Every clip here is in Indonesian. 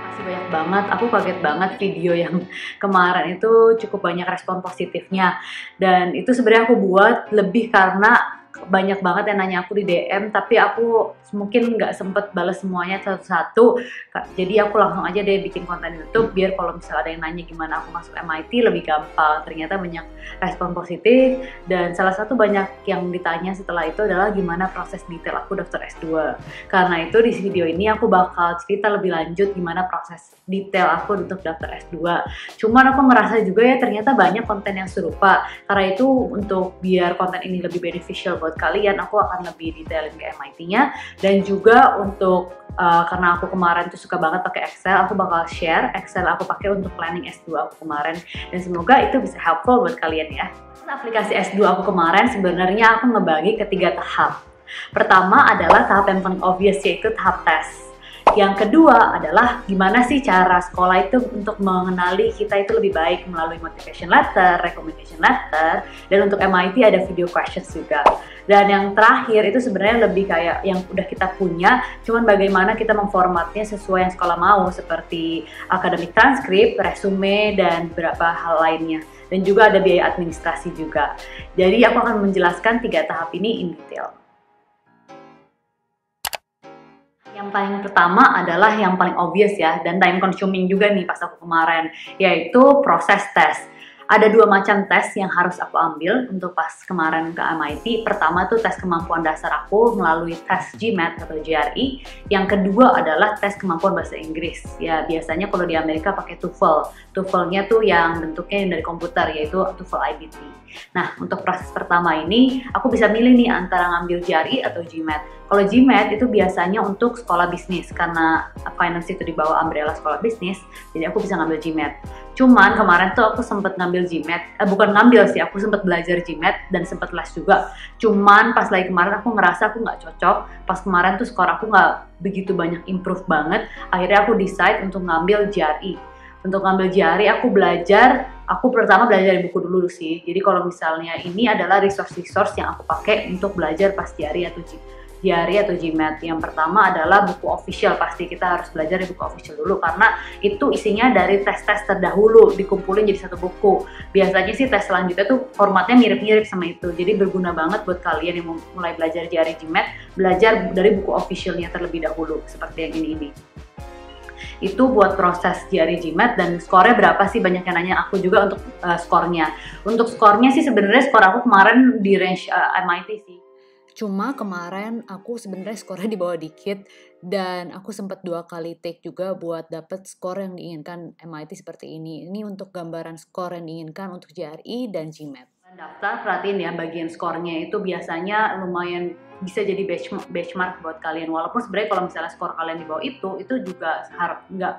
Makasih banyak banget, aku kaget banget video yang kemarin itu cukup banyak respon positifnya. Dan itu sebenarnya aku buat lebih karena banyak banget yang nanya aku di DM, tapi aku mungkin nggak sempet balas semuanya satu-satu. Jadi aku langsung aja deh bikin konten YouTube biar kalau misalnya ada yang nanya gimana aku masuk MIT lebih gampang. Ternyata banyak respon positif, dan salah satu banyak yang ditanya setelah itu adalah gimana proses detail aku daftar S2. Karena itu di video ini aku bakal cerita lebih lanjut gimana proses detail aku untuk daftar S2. Cuman aku ngerasa juga ya ternyata banyak konten yang serupa. Karena itu untuk biar konten ini lebih beneficial buat kalian, aku akan lebih detailin ke MIT-nya. Dan juga untuk karena aku kemarin tuh suka banget pakai Excel, aku bakal share Excel aku pakai untuk planning S2 aku kemarin. Dan semoga itu bisa helpful buat kalian ya. Aplikasi S2 aku kemarin sebenarnya aku ngebagi ke 3 tahap. Pertama adalah tahap yang paling obvious, yaitu tahap tes. Yang kedua adalah gimana sih cara sekolah itu untuk mengenali kita itu lebih baik melalui motivation letter, recommendation letter, dan untuk MIT ada video questions juga. Dan yang terakhir itu sebenarnya lebih kayak yang udah kita punya, cuman bagaimana kita memformatnya sesuai yang sekolah mau, seperti academic transcript, resume, dan beberapa hal lainnya. Dan juga ada biaya administrasi juga. Jadi aku akan menjelaskan 3 tahap ini in detail. Yang paling pertama adalah yang paling obvious ya, dan time consuming juga nih pas aku kemarin, yaitu proses tes. Ada 2 macam tes yang harus aku ambil untuk pas kemarin ke MIT. Pertama tuh tes kemampuan dasar aku melalui tes GMAT atau GRE. Yang kedua adalah tes kemampuan bahasa Inggris. Ya biasanya kalau di Amerika pakai TOEFL. TOEFL-nya tuh yang bentuknya yang dari komputer, yaitu TOEFL IBT. Nah, untuk proses pertama ini aku bisa milih nih antara ngambil GRE atau GMAT. Kalau GMAT itu biasanya untuk sekolah bisnis, karena finance itu di bawah umbrella sekolah bisnis, jadi aku bisa ngambil GMAT. Cuman kemarin tuh aku sempet ngambil GMAT, bukan ngambil sih, aku sempet belajar GMAT dan sempet les juga. Cuman pas lagi kemarin aku ngerasa aku nggak cocok. Pas kemarin tuh skor aku nggak begitu banyak improve banget. Akhirnya aku decide untuk ngambil GRE. Untuk ngambil GRE aku pertama belajar dari buku dulu sih. Jadi kalau misalnya ini adalah resource yang aku pakai untuk belajar pas GRE atau GMAT. Yang pertama adalah buku official, pasti kita harus belajar di buku official dulu karena itu isinya dari tes-tes terdahulu dikumpulin jadi satu buku. Biasanya sih tes selanjutnya tuh formatnya mirip-mirip sama itu, jadi berguna banget buat kalian yang mau mulai belajar GRE GMAT, belajar dari buku officialnya terlebih dahulu seperti yang ini. Itu buat proses GRE GMAT. Dan skornya berapa sih, banyak yang nanya aku juga untuk skornya. Untuk skornya sih sebenarnya skor aku kemarin di range MIT sih. Cuma kemarin aku sebenarnya skornya di bawah dikit, dan aku sempat 2 kali take juga buat dapet skor yang diinginkan MIT seperti ini. Ini untuk gambaran skor yang diinginkan untuk GRE dan GMAT. Daftar, perhatiin ya bagian skornya itu biasanya lumayan bisa jadi benchmark buat kalian. Walaupun sebenarnya kalau misalnya skor kalian di bawah itu juga nggak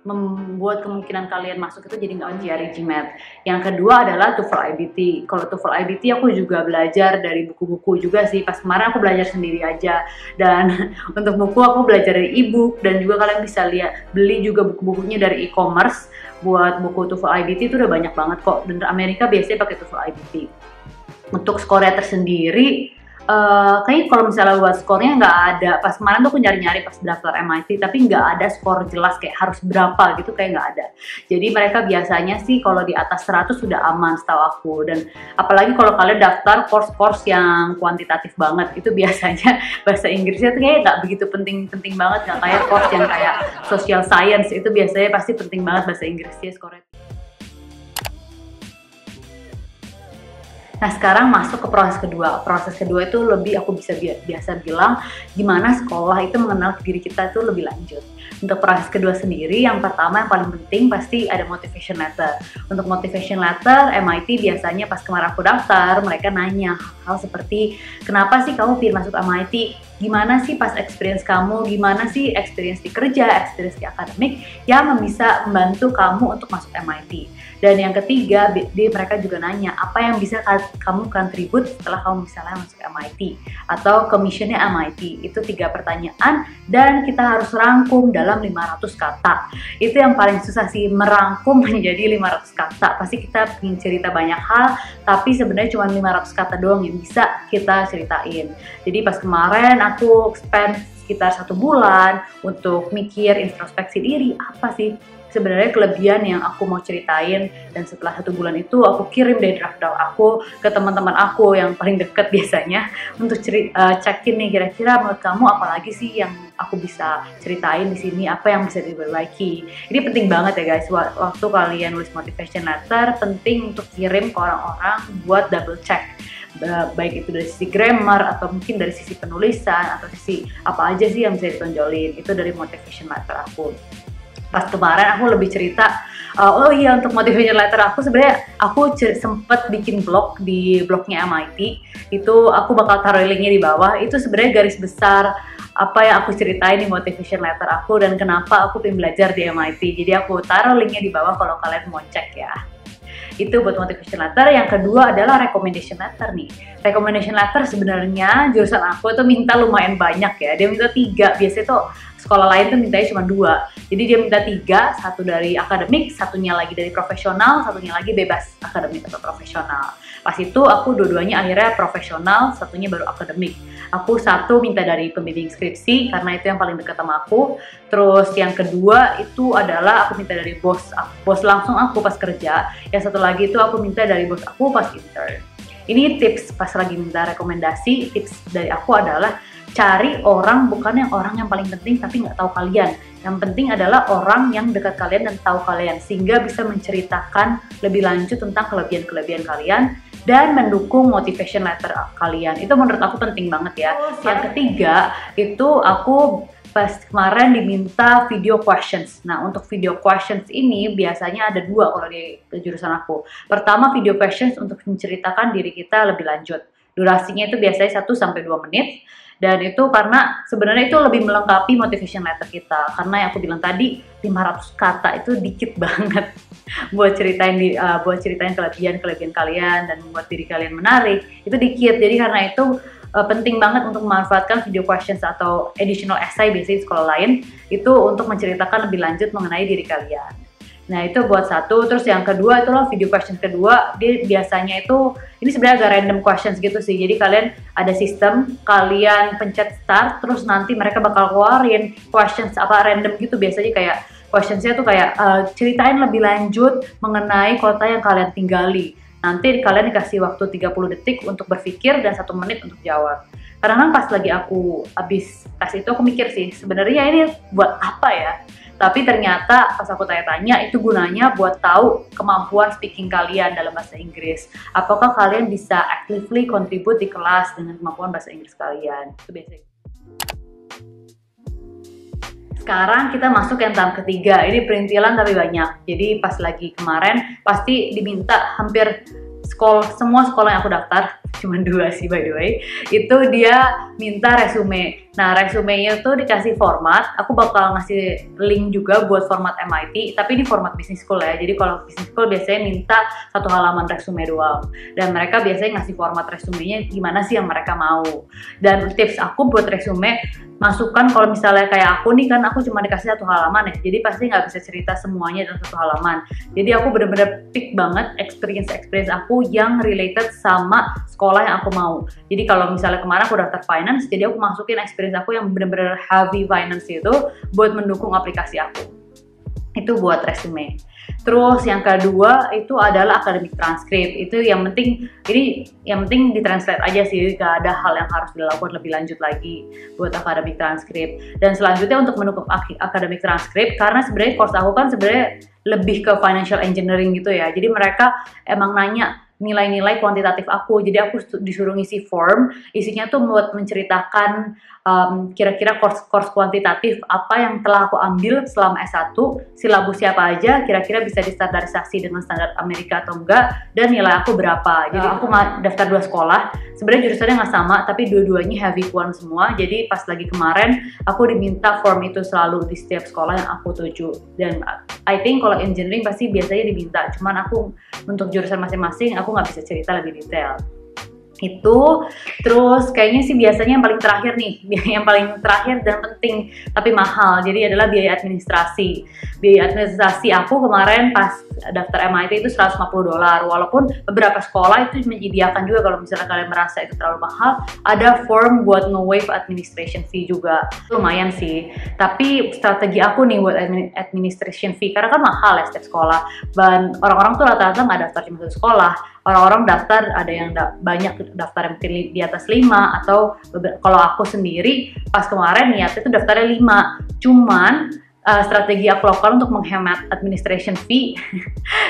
membuat kemungkinan kalian masuk itu jadi nggak GRE GMAT. Yang kedua adalah TOEFL IBT. Kalau TOEFL IBT aku juga belajar dari buku-buku juga sih. Pas kemarin aku belajar sendiri aja. Dan untuk buku aku belajar dari e-book, dan juga kalian bisa beli juga buku-bukunya dari e-commerce. Buat buku TOEFL IBT itu udah banyak banget kok. Dan Amerika biasanya pakai TOEFL IBT. Untuk skornya tersendiri, kayaknya kalau misalnya buat skornya nggak ada. Pas kemarin tuh aku nyari-nyari pas daftar MIT, tapi nggak ada skor jelas kayak harus berapa gitu, kayak nggak ada. Jadi mereka biasanya sih kalau di atas 100 sudah aman setahu aku. Dan apalagi kalau kalian daftar course-course yang kuantitatif banget, itu biasanya bahasa Inggrisnya tuh kayak nggak begitu penting banget, nggak kayak course yang kayak social science, itu biasanya pasti penting banget bahasa Inggrisnya skornya. Nah sekarang masuk ke proses kedua. Proses kedua itu lebih aku biasa bilang gimana sekolah itu mengenal diri kita itu lebih lanjut. Untuk proses kedua sendiri, yang pertama yang paling penting pasti ada motivation letter. Untuk motivation letter, MIT biasanya pas kemarin aku daftar, mereka nanya hal seperti kenapa sih kamu pilih masuk MIT? Gimana sih pas experience kamu? Gimana sih experience di kerja, experience di akademik yang bisa membantu kamu untuk masuk MIT? Dan yang ketiga, mereka juga nanya apa yang bisa kamu contribute setelah kamu misalnya masuk MIT atau ke missionnya MIT. Itu 3 pertanyaan dan kita harus rangkum dalam 500 kata. Itu yang paling susah sih, merangkum menjadi 500 kata. Pasti kita ingin cerita banyak hal, tapi sebenarnya cuma 500 kata doang yang bisa kita ceritain. Jadi pas kemarin aku spend sekitar 1 bulan untuk mikir, introspeksi diri, apa sih sebenarnya kelebihan yang aku mau ceritain. Dan setelah 1 bulan itu aku kirim deh draft-draft aku ke teman-teman aku yang paling deket biasanya untuk cekin nih kira-kira menurut kamu apalagi sih yang aku bisa ceritain di sini, apa yang bisa diperbaiki. Ini penting banget ya guys, waktu kalian nulis motivation letter penting untuk kirim ke orang-orang buat double check, baik itu dari sisi grammar atau mungkin dari sisi penulisan atau sisi apa aja sih yang bisa ditonjolin. Itu dari motivation letter aku. Pas kemarin aku lebih cerita, oh iya untuk motivation letter aku sebenarnya aku sempet bikin blog di blognya MIT. Itu aku bakal taruh linknya di bawah. Itu sebenarnya garis besar apa yang aku ceritain di motivation letter aku dan kenapa aku pengen belajar di MIT. Jadi aku taruh linknya di bawah kalau kalian mau cek ya. Itu buat motivation letter. Yang kedua adalah recommendation letter nih. Recommendation letter sebenarnya jurusan aku tuh minta lumayan banyak ya. Dia minta 3, biasanya tuh sekolah lain tuh mintanya cuma 2. Jadi dia minta 3, 1 dari akademik, satunya lagi dari profesional, satunya lagi bebas akademik atau profesional. Pas itu aku dua-duanya akhirnya profesional, satunya baru akademik. Aku 1 minta dari pembimbing skripsi karena itu yang paling dekat sama aku. Terus yang kedua itu adalah aku minta dari bos langsung aku pas kerja. Yang satu lagi itu aku minta dari bos aku pas intern. Ini tips pas lagi minta rekomendasi, tips dari aku adalah cari orang, bukan yang orang yang paling penting tapi nggak tahu kalian. Yang penting adalah orang yang dekat kalian dan tahu kalian, sehingga bisa menceritakan lebih lanjut tentang kelebihan-kelebihan kalian dan mendukung motivation letter kalian. Itu menurut aku penting banget ya. Yang ketiga itu aku pas kemarin diminta video questions. Nah, untuk video questions ini biasanya ada 2 kalau di jurusan aku. Pertama, video questions untuk menceritakan diri kita lebih lanjut. Durasinya itu biasanya 1-2 menit. Dan itu karena sebenarnya itu lebih melengkapi motivation letter kita. Karena yang aku bilang tadi, 500 kata itu dikit banget buat ceritain kelebihan kalian dan membuat diri kalian menarik. Itu dikit. Jadi karena itu penting banget untuk memanfaatkan video questions atau additional essay biasanya di sekolah lain itu untuk menceritakan lebih lanjut mengenai diri kalian. Nah itu buat 1. Terus yang kedua itu loh video questions kedua, dia biasanya itu ini sebenarnya agak random questions gitu sih. Jadi kalian ada sistem, kalian pencet start, terus nanti mereka bakal keluarin questions apa random gitu. Biasanya kayak questionsnya tuh kayak ceritain lebih lanjut mengenai kota yang kalian tinggali. Nanti kalian dikasih waktu 30 detik untuk berpikir dan 1 menit untuk jawab. Kadang-kadang pas lagi aku habis tes itu aku mikir sih, sebenarnya ini buat apa ya? Tapi ternyata pas aku tanya-tanya itu gunanya buat tahu kemampuan speaking kalian dalam bahasa Inggris. Apakah kalian bisa actively contribute di kelas dengan kemampuan bahasa Inggris kalian? Itu biasanya. Sekarang kita masuk yang tahap ketiga, ini perintilan tapi banyak. Jadi pas lagi kemarin pasti diminta hampir semua sekolah yang aku daftar, cuma 2 sih by the way, itu dia minta resume. Nah resumenya tuh dikasih format, aku bakal ngasih link juga buat format MIT, tapi ini format business school ya. Jadi kalau business school biasanya minta 1 halaman resume doang, dan mereka biasanya ngasih format resumenya gimana sih yang mereka mau. Dan tips aku buat resume, masukkan kalau misalnya kayak aku nih kan aku cuma dikasih 1 halaman ya, jadi pasti nggak bisa cerita semuanya dalam 1 halaman. Jadi aku bener-bener pick banget experience aku yang related sama sekolah yang aku mau. Jadi kalau misalnya kemarin aku daftar finance, jadi aku masukin experience aku yang bener-bener heavy finance itu buat mendukung aplikasi aku. Itu buat resume. Terus yang kedua itu adalah academic transcript. Itu yang penting, ini yang penting ditranslate aja sih, gak ada hal yang harus dilakukan lebih lanjut lagi buat academic transcript. Dan selanjutnya untuk mendukung academic transcript, karena sebenarnya course aku kan sebenarnya lebih ke financial engineering gitu ya. Jadi mereka emang nanya nilai-nilai kuantitatif aku, jadi aku disuruh ngisi form, isinya tuh buat menceritakan kira-kira course kuantitatif apa yang telah aku ambil selama S1, silabusnya apa aja, kira-kira bisa distandarisasi dengan standar Amerika atau enggak, dan nilai aku berapa. Jadi aku daftar 2 sekolah, sebenarnya jurusannya nggak sama, tapi dua-duanya heavy quant semua. Jadi pas lagi kemarin aku diminta form itu selalu di setiap sekolah yang aku tuju. Dan I think kalau engineering pasti biasanya diminta, cuman aku untuk jurusan masing-masing aku nggak bisa cerita lebih detail. Itu terus kayaknya sih biasanya yang paling terakhir nih, yang paling terakhir dan penting tapi mahal, jadi adalah biaya administrasi aku kemarin pas daftar MIT itu $150, walaupun beberapa sekolah itu menyediakan juga kalau misalnya kalian merasa itu terlalu mahal, ada form buat nge-waive administration fee juga, lumayan sih. Tapi strategi aku nih buat administration fee, karena kan mahal ya setiap sekolah, dan orang-orang tuh rata-rata nggak daftar cuma satu sekolah, orang-orang daftar ada yang banyak daftar mungkin di atas 5, atau kalau aku sendiri pas kemarin niatnya itu daftarnya 5, cuman strategi aku lakukan untuk menghemat administration fee.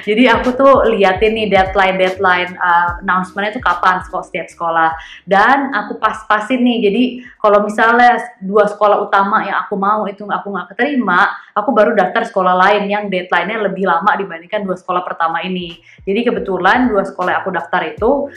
Jadi aku tuh liatin nih deadline announcementnya tuh kapan setiap sekolah, dan aku pas-pasin nih. Jadi kalau misalnya 2 sekolah utama yang aku mau itu aku nggak keterima, aku baru daftar sekolah lain yang deadline-nya lebih lama dibandingkan 2 sekolah pertama ini. Jadi kebetulan 2 sekolah yang aku daftar itu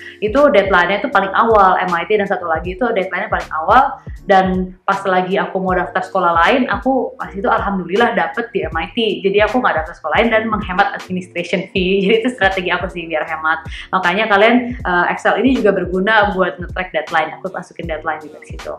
deadline-nya itu paling awal, MIT dan satu lagi itu deadline-nya paling awal. Dan pas lagi aku mau daftar sekolah lain, aku pas itu alhamdulillah dapet di MIT. Jadi aku nggak daftar sekolah lain dan menghemat administration fee. Jadi itu strategi aku sih biar hemat. Makanya kalian Excel ini juga berguna buat nge-track deadline. Aku masukin deadline juga di situ.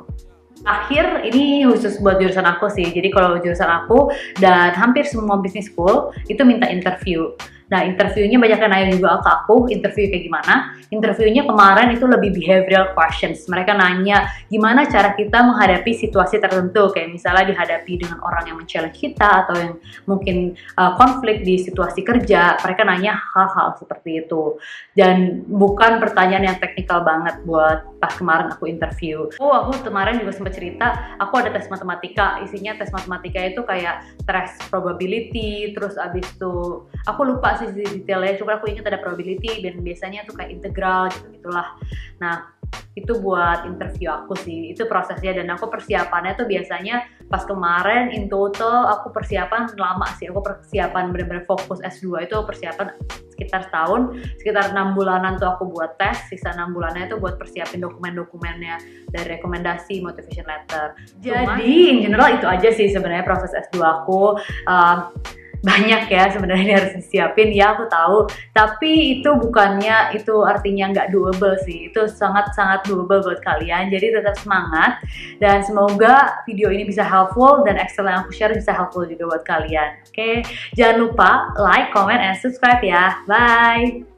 Akhir ini khusus buat jurusan aku sih. Jadi kalau jurusan aku dan hampir semua business school itu minta interview. Nah, interviewnya banyak yang nanya juga ke aku, interview kayak gimana. Interviewnya kemarin itu lebih behavioral questions. Mereka nanya gimana cara kita menghadapi situasi tertentu, kayak misalnya dihadapi dengan orang yang men-challenge kita, atau yang mungkin konflik di situasi kerja. Mereka nanya hal-hal seperti itu. Dan bukan pertanyaan yang teknikal banget buat pas kemarin aku interview. Aku kemarin juga sempat cerita, aku ada tes matematika. Isinya tes matematika itu kayak tes probability, terus abis itu aku lupa sih detailnya, cuma aku ingat ada probability dan biasanya tuh kayak integral gitu-gitulah. Nah, itu buat interview aku sih, itu prosesnya. Dan aku persiapannya tuh biasanya pas kemarin in total aku persiapan lama sih. Aku persiapan bener-bener fokus S2 itu persiapan sekitar setahun, sekitar 6 bulanan tuh aku buat tes, sisa 6 bulannya itu buat persiapin dokumen-dokumennya dari rekomendasi, motivation letter. Jadi in general itu aja sih sebenarnya proses S2 aku. Banyak ya sebenarnya harus disiapin, ya aku tahu, tapi itu bukannya itu artinya nggak doable sih, itu sangat-sangat doable buat kalian. Jadi tetap semangat dan semoga video ini bisa helpful dan Excel yang aku share bisa helpful juga buat kalian. Oke, jangan lupa like, comment, and subscribe ya. Bye.